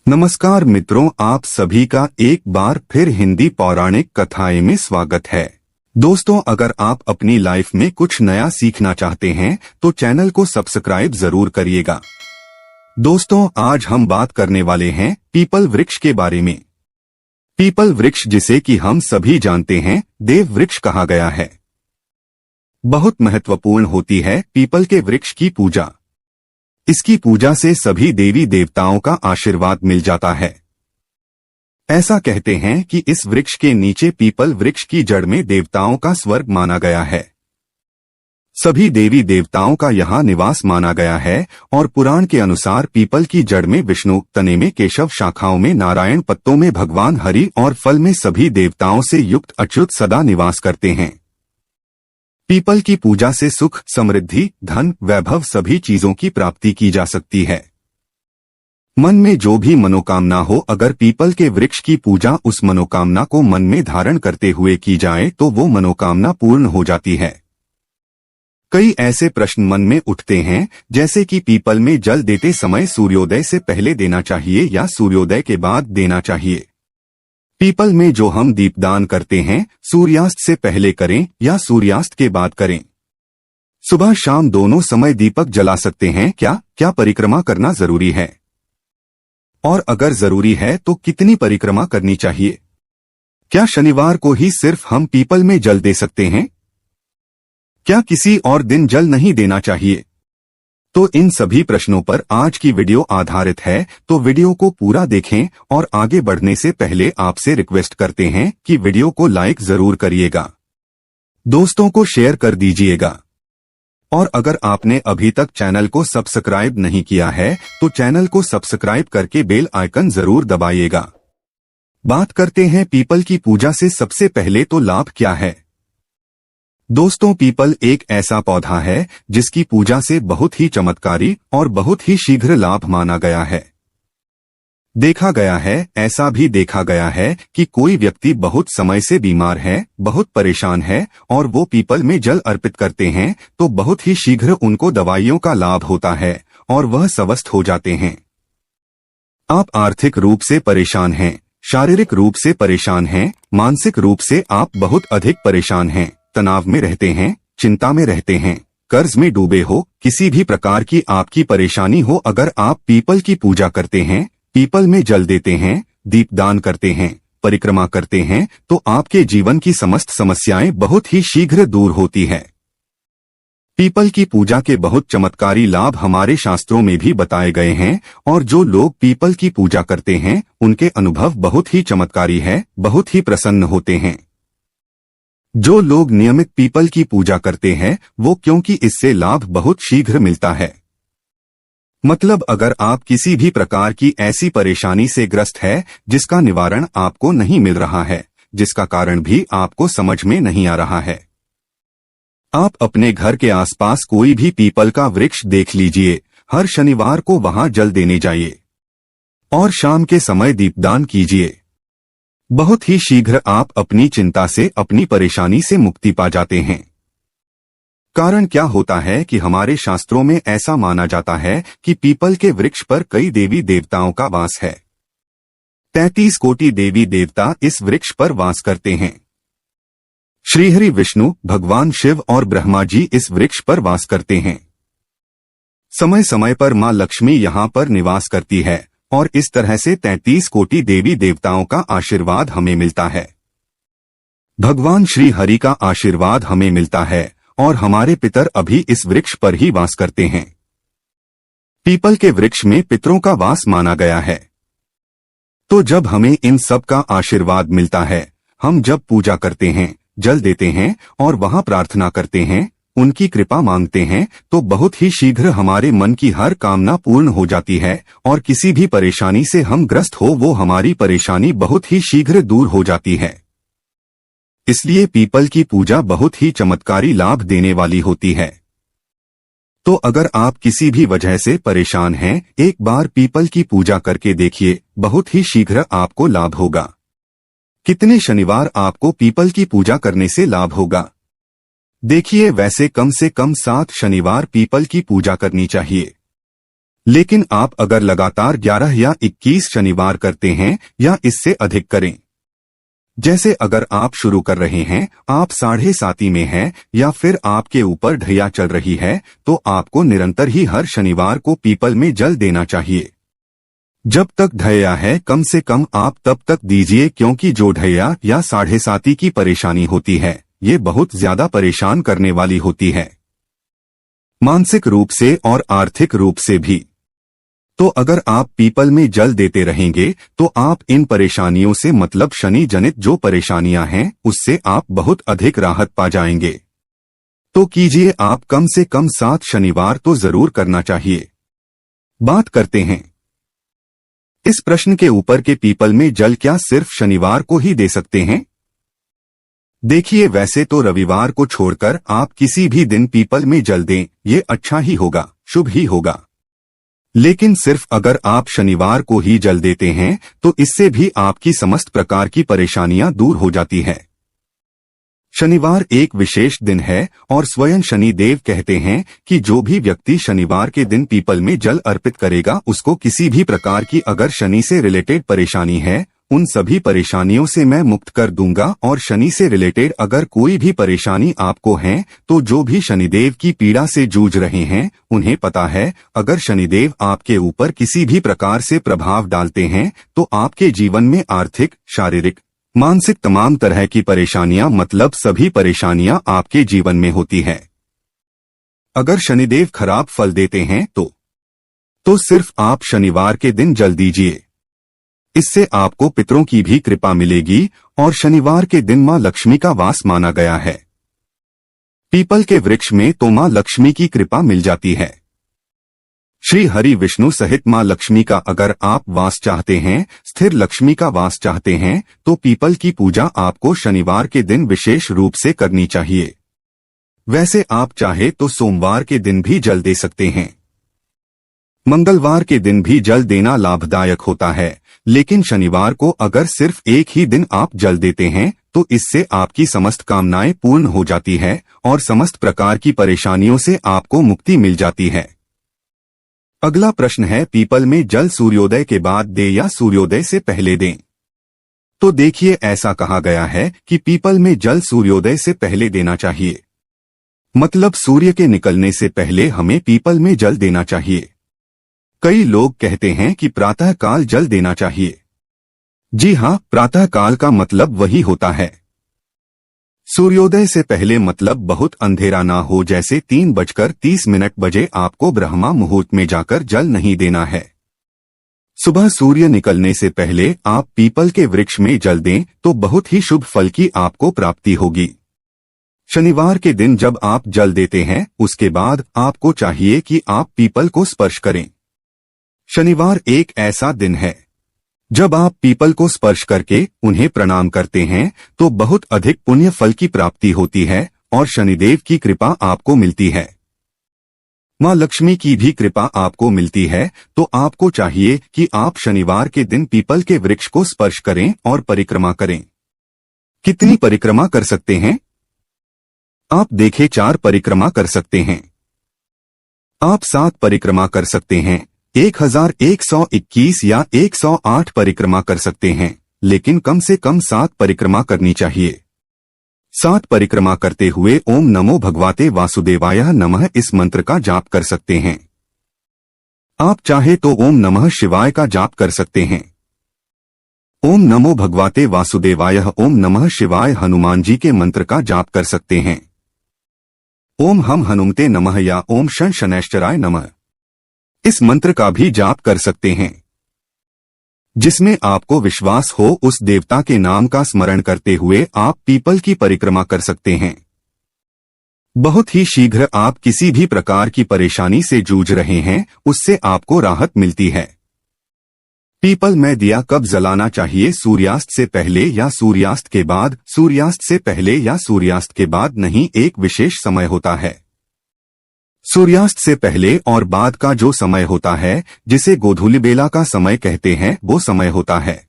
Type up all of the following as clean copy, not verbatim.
नमस्कार मित्रों, आप सभी का एक बार फिर हिंदी पौराणिक कथाएं में स्वागत है। दोस्तों, अगर आप अपनी लाइफ में कुछ नया सीखना चाहते हैं तो चैनल को सब्सक्राइब जरूर करिएगा। दोस्तों, आज हम बात करने वाले हैं पीपल वृक्ष के बारे में। पीपल वृक्ष, जिसे कि हम सभी जानते हैं देव वृक्ष कहा गया है, बहुत महत्वपूर्ण होती है पीपल के वृक्ष की पूजा। इसकी पूजा से सभी देवी देवताओं का आशीर्वाद मिल जाता है। ऐसा कहते हैं कि इस वृक्ष के नीचे पीपल वृक्ष की जड़ में देवताओं का स्वर्ग माना गया है। सभी देवी देवताओं का यहाँ निवास माना गया है और पुराण के अनुसार पीपल की जड़ में विष्णु, तने में केशव, शाखाओं में नारायण, पत्तों में भगवान हरि और फल में सभी देवताओं से युक्त अच्युत सदा निवास करते हैं। पीपल की पूजा से सुख, समृद्धि, धन, वैभव सभी चीजों की प्राप्ति की जा सकती है। मन में जो भी मनोकामना हो, अगर पीपल के वृक्ष की पूजा उस मनोकामना को मन में धारण करते हुए की जाए तो वो मनोकामना पूर्ण हो जाती है। कई ऐसे प्रश्न मन में उठते हैं, जैसे कि पीपल में जल देते समय सूर्योदय से पहले देना चाहिए या सूर्योदय के बाद देना चाहिए। पीपल में जो हम दीपदान करते हैं, सूर्यास्त से पहले करें या सूर्यास्त के बाद करें। सुबह शाम दोनों समय दीपक जला सकते हैं क्या परिक्रमा करना जरूरी है? और अगर जरूरी है तो कितनी परिक्रमा करनी चाहिए? क्या शनिवार को ही सिर्फ हम पीपल में जल दे सकते हैं? क्या किसी और दिन जल नहीं देना चाहिए? तो इन सभी प्रश्नों पर आज की वीडियो आधारित है, तो वीडियो को पूरा देखें और आगे बढ़ने से पहले आपसे रिक्वेस्ट करते हैं कि वीडियो को लाइक जरूर करिएगा, दोस्तों को शेयर कर दीजिएगा और अगर आपने अभी तक चैनल को सब्सक्राइब नहीं किया है तो चैनल को सब्सक्राइब करके बेल आइकन जरूर दबाइएगा। बात करते हैं पीपल की पूजा से सबसे पहले तो लाभ क्या है। दोस्तों, पीपल एक ऐसा पौधा है जिसकी पूजा से बहुत ही चमत्कारी और बहुत ही शीघ्र लाभ माना गया है। ऐसा भी देखा गया है कि कोई व्यक्ति बहुत समय से बीमार है, बहुत परेशान है और वो पीपल में जल अर्पित करते हैं तो बहुत ही शीघ्र उनको दवाइयों का लाभ होता है और वह स्वस्थ हो जाते हैं। आप आर्थिक रूप से परेशान हैं, शारीरिक रूप से परेशान हैं, मानसिक रूप से आप बहुत अधिक परेशान हैं, तनाव में रहते हैं, चिंता में रहते हैं, कर्ज में डूबे हो, किसी भी प्रकार की आपकी परेशानी हो, अगर आप पीपल की पूजा करते हैं, पीपल में जल देते हैं, दीपदान करते हैं, परिक्रमा करते हैं तो आपके जीवन की समस्त समस्याएं बहुत ही शीघ्र दूर होती है। पीपल की पूजा के बहुत चमत्कारी लाभ हमारे शास्त्रों में भी बताए गए हैं और जो लोग पीपल की पूजा करते हैं उनके अनुभव बहुत ही चमत्कारी है, बहुत ही प्रसन्न होते हैं। जो लोग नियमित पीपल की पूजा करते हैं वो, क्योंकि इससे लाभ बहुत शीघ्र मिलता है। मतलब अगर आप किसी भी प्रकार की ऐसी परेशानी से ग्रस्त है जिसका निवारण आपको नहीं मिल रहा है, जिसका कारण भी आपको समझ में नहीं आ रहा है, आप अपने घर के आसपास कोई भी पीपल का वृक्ष देख लीजिए, हर शनिवार को वहां जल देने जाइए और शाम के समय दीपदान कीजिए। बहुत ही शीघ्र आप अपनी चिंता से, अपनी परेशानी से मुक्ति पा जाते हैं। कारण क्या होता है कि हमारे शास्त्रों में ऐसा माना जाता है कि पीपल के वृक्ष पर कई देवी देवताओं का वास है। 33 कोटि देवी देवता इस वृक्ष पर वास करते हैं। श्रीहरि, विष्णु, भगवान शिव और ब्रह्मा जी इस वृक्ष पर वास करते हैं। समय समय पर मां लक्ष्मी यहाँ पर निवास करती है और इस तरह से 33 कोटि देवी देवताओं का आशीर्वाद हमें मिलता है। भगवान श्री हरि का आशीर्वाद हमें मिलता है और हमारे पितर अभी इस वृक्ष पर ही वास करते हैं। पीपल के वृक्ष में पितरों का वास माना गया है। तो जब हमें इन सब का आशीर्वाद मिलता है, हम जब पूजा करते हैं, जल देते हैं और वहां प्रार्थना करते हैं, उनकी कृपा मांगते हैं तो बहुत ही शीघ्र हमारे मन की हर कामना पूर्ण हो जाती है और किसी भी परेशानी से हम ग्रस्त हो वो हमारी परेशानी बहुत ही शीघ्र दूर हो जाती है। इसलिए पीपल की पूजा बहुत ही चमत्कारी लाभ देने वाली होती है। तो अगर आप किसी भी वजह से परेशान हैं, एक बार पीपल की पूजा करके देखिए, बहुत ही शीघ्र आपको लाभ होगा। कितने शनिवार आपको पीपल की पूजा करने से लाभ होगा? देखिए, वैसे कम से कम 7 शनिवार पीपल की पूजा करनी चाहिए। लेकिन आप अगर लगातार 11 या 21 शनिवार करते हैं या इससे अधिक करें, जैसे अगर आप शुरू कर रहे हैं, आप 7.5 में हैं या फिर आपके ऊपर ढैया चल रही है, तो आपको निरंतर ही हर शनिवार को पीपल में जल देना चाहिए। जब तक ढैया है कम से कम आप तब तक दीजिए, क्योंकि जो ढैया या 7.5 की परेशानी होती है ये बहुत ज्यादा परेशान करने वाली होती है, मानसिक रूप से और आर्थिक रूप से भी। तो अगर आप पीपल में जल देते रहेंगे तो आप इन परेशानियों से, मतलब शनि जनित जो परेशानियां हैं, उससे आप बहुत अधिक राहत पा जाएंगे। तो कीजिए, आप कम से कम 7 शनिवार तो जरूर करना चाहिए। बात करते हैं इस प्रश्न के ऊपर के पीपल में जल क्या सिर्फ शनिवार को ही दे सकते हैं? देखिए, वैसे तो रविवार को छोड़कर आप किसी भी दिन पीपल में जल दें, ये अच्छा ही होगा, शुभ ही होगा। लेकिन सिर्फ अगर आप शनिवार को ही जल देते हैं तो इससे भी आपकी समस्त प्रकार की परेशानियां दूर हो जाती है। शनिवार एक विशेष दिन है और स्वयं शनि देव कहते हैं कि जो भी व्यक्ति शनिवार के दिन पीपल में जल अर्पित करेगा, उसको किसी भी प्रकार की अगर शनि से रिलेटेड परेशानी है, उन सभी परेशानियों से मैं मुक्त कर दूंगा। और शनि से रिलेटेड अगर कोई भी परेशानी आपको है, तो जो भी शनिदेव की पीड़ा से जूझ रहे हैं, उन्हें पता है अगर शनिदेव आपके ऊपर किसी भी प्रकार से प्रभाव डालते हैं तो आपके जीवन में आर्थिक, शारीरिक, मानसिक तमाम तरह की परेशानियां, मतलब सभी परेशानियां आपके जीवन में होती है। अगर शनिदेव खराब फल देते हैं तो सिर्फ आप शनिवार के दिन जल दीजिए। इससे आपको पितरों की भी कृपा मिलेगी और शनिवार के दिन मां लक्ष्मी का वास माना गया है। पीपल के वृक्ष में तो मां लक्ष्मी की कृपा मिल जाती है। श्री हरि विष्णु सहित मां लक्ष्मी का अगर आप वास चाहते हैं, स्थिर लक्ष्मी का वास चाहते हैं, तो पीपल की पूजा आपको शनिवार के दिन विशेष रूप से करनी चाहिए। वैसे आप चाहे तो सोमवार के दिन भी जल दे सकते हैं, मंगलवार के दिन भी जल देना लाभदायक होता है। लेकिन शनिवार को अगर सिर्फ एक ही दिन आप जल देते हैं तो इससे आपकी समस्त कामनाएं पूर्ण हो जाती है और समस्त प्रकार की परेशानियों से आपको मुक्ति मिल जाती है। अगला प्रश्न है, पीपल में जल सूर्योदय के बाद दें या सूर्योदय से पहले दें? तो देखिए, ऐसा कहा गया है कि पीपल में जल सूर्योदय से पहले देना चाहिए, मतलब सूर्य के निकलने से पहले हमें पीपल में जल देना चाहिए। कई लोग कहते हैं कि प्रातः काल जल देना चाहिए। जी हाँ, प्रातः काल का मतलब वही होता है। सूर्योदय से पहले मतलब बहुत अंधेरा ना हो, जैसे 3:30 बजे आपको ब्रह्मा मुहूर्त में जाकर जल नहीं देना है। सुबह सूर्य निकलने से पहले आप पीपल के वृक्ष में जल दें तो बहुत ही शुभ फल की आपको प्राप्ति होगी। शनिवार के दिन जब आप जल देते हैं, उसके बाद आपको चाहिए कि आप पीपल को स्पर्श करें। शनिवार एक ऐसा दिन है जब आप पीपल को स्पर्श करके उन्हें प्रणाम करते हैं तो बहुत अधिक पुण्य फल की प्राप्ति होती है और शनिदेव की कृपा आपको मिलती है। मां लक्ष्मी की भी कृपा आपको मिलती है। तो आपको चाहिए कि आप शनिवार के दिन पीपल के वृक्ष को स्पर्श करें और परिक्रमा करें। कितनी परिक्रमा कर सकते हैं? आप देखें, 4 परिक्रमा कर सकते हैं, आप 7 परिक्रमा कर सकते हैं, 1121 या 108 परिक्रमा कर सकते हैं, लेकिन कम से कम 7 परिक्रमा करनी चाहिए। 7 परिक्रमा करते हुए ओम नमो भगवते वासुदेवाय नमः इस मंत्र का जाप कर सकते हैं। आप चाहे तो ओम नमः शिवाय का जाप कर सकते हैं। ओम नमो भगवते वासुदेवाय, ओम नमः शिवाय हनुमान जी के मंत्र का जाप कर सकते हैं। ओम हम हनुमते नमः या ओम शन शनैश्चराय नमः इस मंत्र का भी जाप कर सकते हैं। जिसमें आपको विश्वास हो उस देवता के नाम का स्मरण करते हुए आप पीपल की परिक्रमा कर सकते हैं। बहुत ही शीघ्र आप किसी भी प्रकार की परेशानी से जूझ रहे हैं, उससे आपको राहत मिलती है। पीपल में दिया कब जलाना चाहिए? सूर्यास्त से पहले या सूर्यास्त के बाद? सूर्यास्त से पहले या सूर्यास्त के बाद नहीं, एक विशेष समय होता है। सूर्यास्त से पहले और बाद का जो समय होता है, जिसे गोधूली बेला का समय कहते हैं, वो समय होता है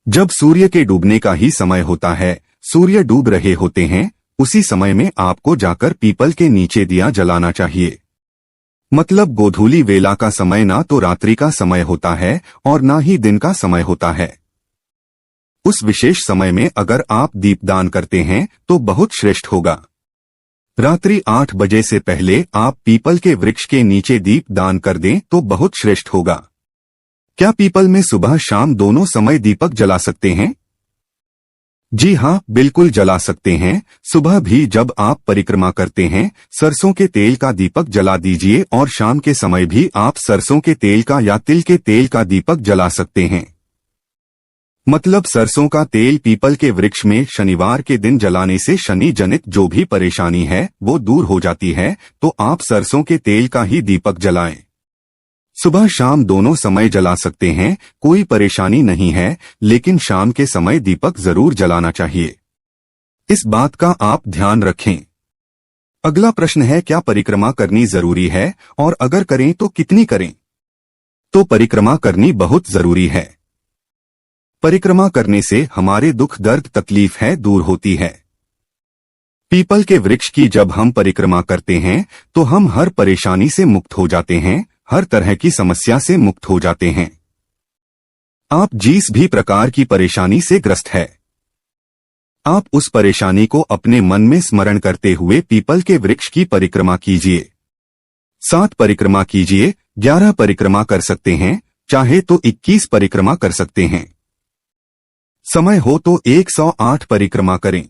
जब सूर्य के डूबने का ही समय होता है। सूर्य डूब रहे होते हैं, उसी समय में आपको जाकर पीपल के नीचे दिया जलाना चाहिए। मतलब गोधूली वेला का समय ना तो रात्रि का समय होता है और ना ही दिन का समय होता है। उस विशेष समय में अगर आप दीपदान करते हैं तो बहुत श्रेष्ठ होगा। रात्रि 8 बजे से पहले आप पीपल के वृक्ष के नीचे दीप दान कर दें तो बहुत श्रेष्ठ होगा। क्या पीपल में सुबह शाम दोनों समय दीपक जला सकते हैं? जी हाँ, बिल्कुल जला सकते हैं। सुबह भी जब आप परिक्रमा करते हैं सरसों के तेल का दीपक जला दीजिए और शाम के समय भी आप सरसों के तेल का या तिल के तेल का दीपक जला सकते हैं। मतलब सरसों का तेल पीपल के वृक्ष में शनिवार के दिन जलाने से शनि जनित जो भी परेशानी है वो दूर हो जाती है, तो आप सरसों के तेल का ही दीपक जलाएं। सुबह शाम दोनों समय जला सकते हैं, कोई परेशानी नहीं है, लेकिन शाम के समय दीपक जरूर जलाना चाहिए। इस बात का आप ध्यान रखें। अगला प्रश्न है, क्या परिक्रमा करनी जरूरी है और अगर करें तो कितनी करें? तो परिक्रमा करनी बहुत जरूरी है। परिक्रमा करने से हमारे दुख दर्द तकलीफ है दूर होती है। पीपल के वृक्ष की जब हम परिक्रमा करते हैं तो हम हर परेशानी से मुक्त हो जाते हैं, हर तरह की समस्या से मुक्त हो जाते हैं। आप जिस भी प्रकार की परेशानी से ग्रस्त है, आप उस परेशानी को अपने मन में स्मरण करते हुए पीपल के वृक्ष की परिक्रमा कीजिए। 7 परिक्रमा कीजिए, 11 परिक्रमा कर सकते हैं, चाहे तो 21 परिक्रमा कर सकते हैं। समय हो तो 108 परिक्रमा करें।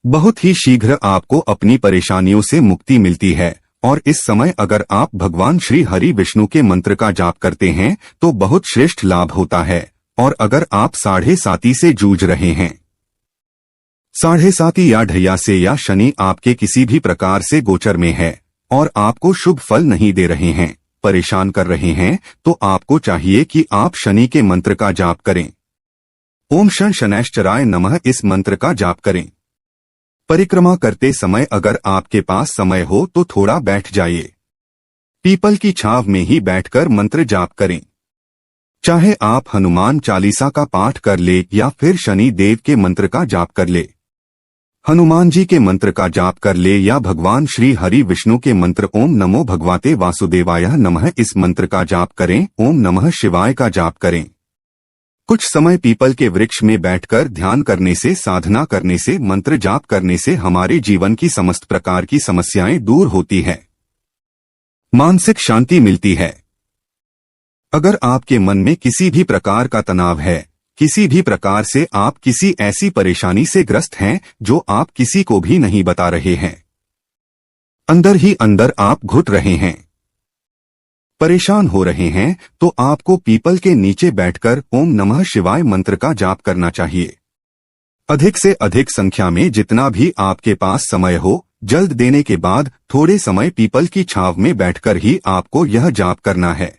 बहुत ही शीघ्र आपको अपनी परेशानियों से मुक्ति मिलती है और इस समय अगर आप भगवान श्री हरि विष्णु के मंत्र का जाप करते हैं तो बहुत श्रेष्ठ लाभ होता है। और अगर आप 7.5 से जूझ रहे हैं, 7.5 या ढैया से या शनि आपके किसी भी प्रकार से गोचर में है और आपको शुभ फल नहीं दे रहे हैं, परेशान कर रहे हैं, तो आपको चाहिए कि आप शनि के मंत्र का जाप करें। ओम शं शनैश्चराय नमः इस मंत्र का जाप करें। परिक्रमा करते समय अगर आपके पास समय हो तो थोड़ा बैठ जाइए। पीपल की छांव में ही बैठकर मंत्र जाप करें। चाहे आप हनुमान चालीसा का पाठ कर ले या फिर शनि देव के मंत्र का जाप कर ले। हनुमान जी के मंत्र का जाप कर ले या भगवान श्री हरि विष्णु के मंत्र ओम नमो भगवते वासुदेवाय नमः इस मंत्र का जाप करें। ओम नमः शिवाय का जाप करें। कुछ समय पीपल के वृक्ष में बैठकर ध्यान करने से, साधना करने से, मंत्र जाप करने से हमारे जीवन की समस्त प्रकार की समस्याएं दूर होती है, मानसिक शांति मिलती है। अगर आपके मन में किसी भी प्रकार का तनाव है, किसी भी प्रकार से आप किसी ऐसी परेशानी से ग्रस्त हैं जो आप किसी को भी नहीं बता रहे हैं, अंदर ही अंदर आप घुट रहे हैं, परेशान हो रहे हैं, तो आपको पीपल के नीचे बैठकर ओम नमः शिवाय मंत्र का जाप करना चाहिए। अधिक से अधिक संख्या में जितना भी आपके पास समय हो, जल्द देने के बाद थोड़े समय पीपल की छांव में बैठकर ही आपको यह जाप करना है।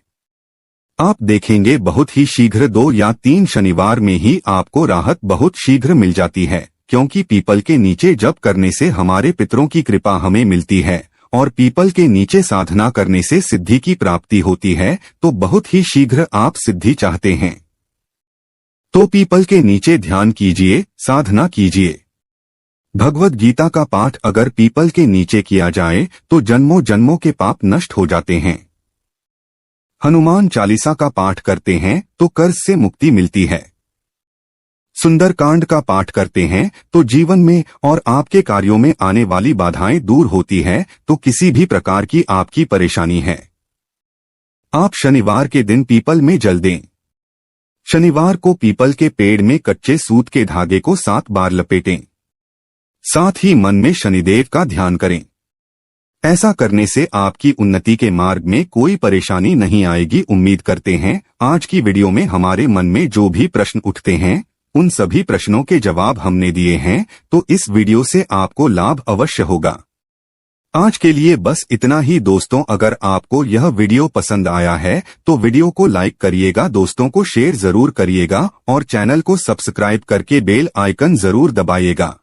आप देखेंगे बहुत ही शीघ्र 2 या 3 शनिवार में ही आपको राहत बहुत शीघ्र मिल जाती है, क्योंकि पीपल के नीचे जप करने से हमारे पितरों की कृपा हमें मिलती है और पीपल के नीचे साधना करने से सिद्धि की प्राप्ति होती है। तो बहुत ही शीघ्र आप सिद्धि चाहते हैं तो पीपल के नीचे ध्यान कीजिए, साधना कीजिए। भगवद गीता का पाठ अगर पीपल के नीचे किया जाए तो जन्मों जन्मों के पाप नष्ट हो जाते हैं। हनुमान चालीसा का पाठ करते हैं तो कर्ज से मुक्ति मिलती है। सुंदरकांड का पाठ करते हैं तो जीवन में और आपके कार्यों में आने वाली बाधाएं दूर होती है। तो किसी भी प्रकार की आपकी परेशानी है, आप शनिवार के दिन पीपल में जल दें। शनिवार को पीपल के पेड़ में कच्चे सूत के धागे को 7 बार लपेटें। साथ ही मन में शनिदेव का ध्यान करें। ऐसा करने से आपकी उन्नति के मार्ग में कोई परेशानी नहीं आएगी। उम्मीद करते हैं आज की वीडियो में हमारे मन में जो भी प्रश्न उठते हैं उन सभी प्रश्नों के जवाब हमने दिए हैं, तो इस वीडियो से आपको लाभ अवश्य होगा। आज के लिए बस इतना ही दोस्तों। अगर आपको यह वीडियो पसंद आया है तो वीडियो को लाइक करिएगा, दोस्तों को शेयर जरूर करिएगा और चैनल को सब्सक्राइब करके बेल आइकन जरूर दबाइएगा।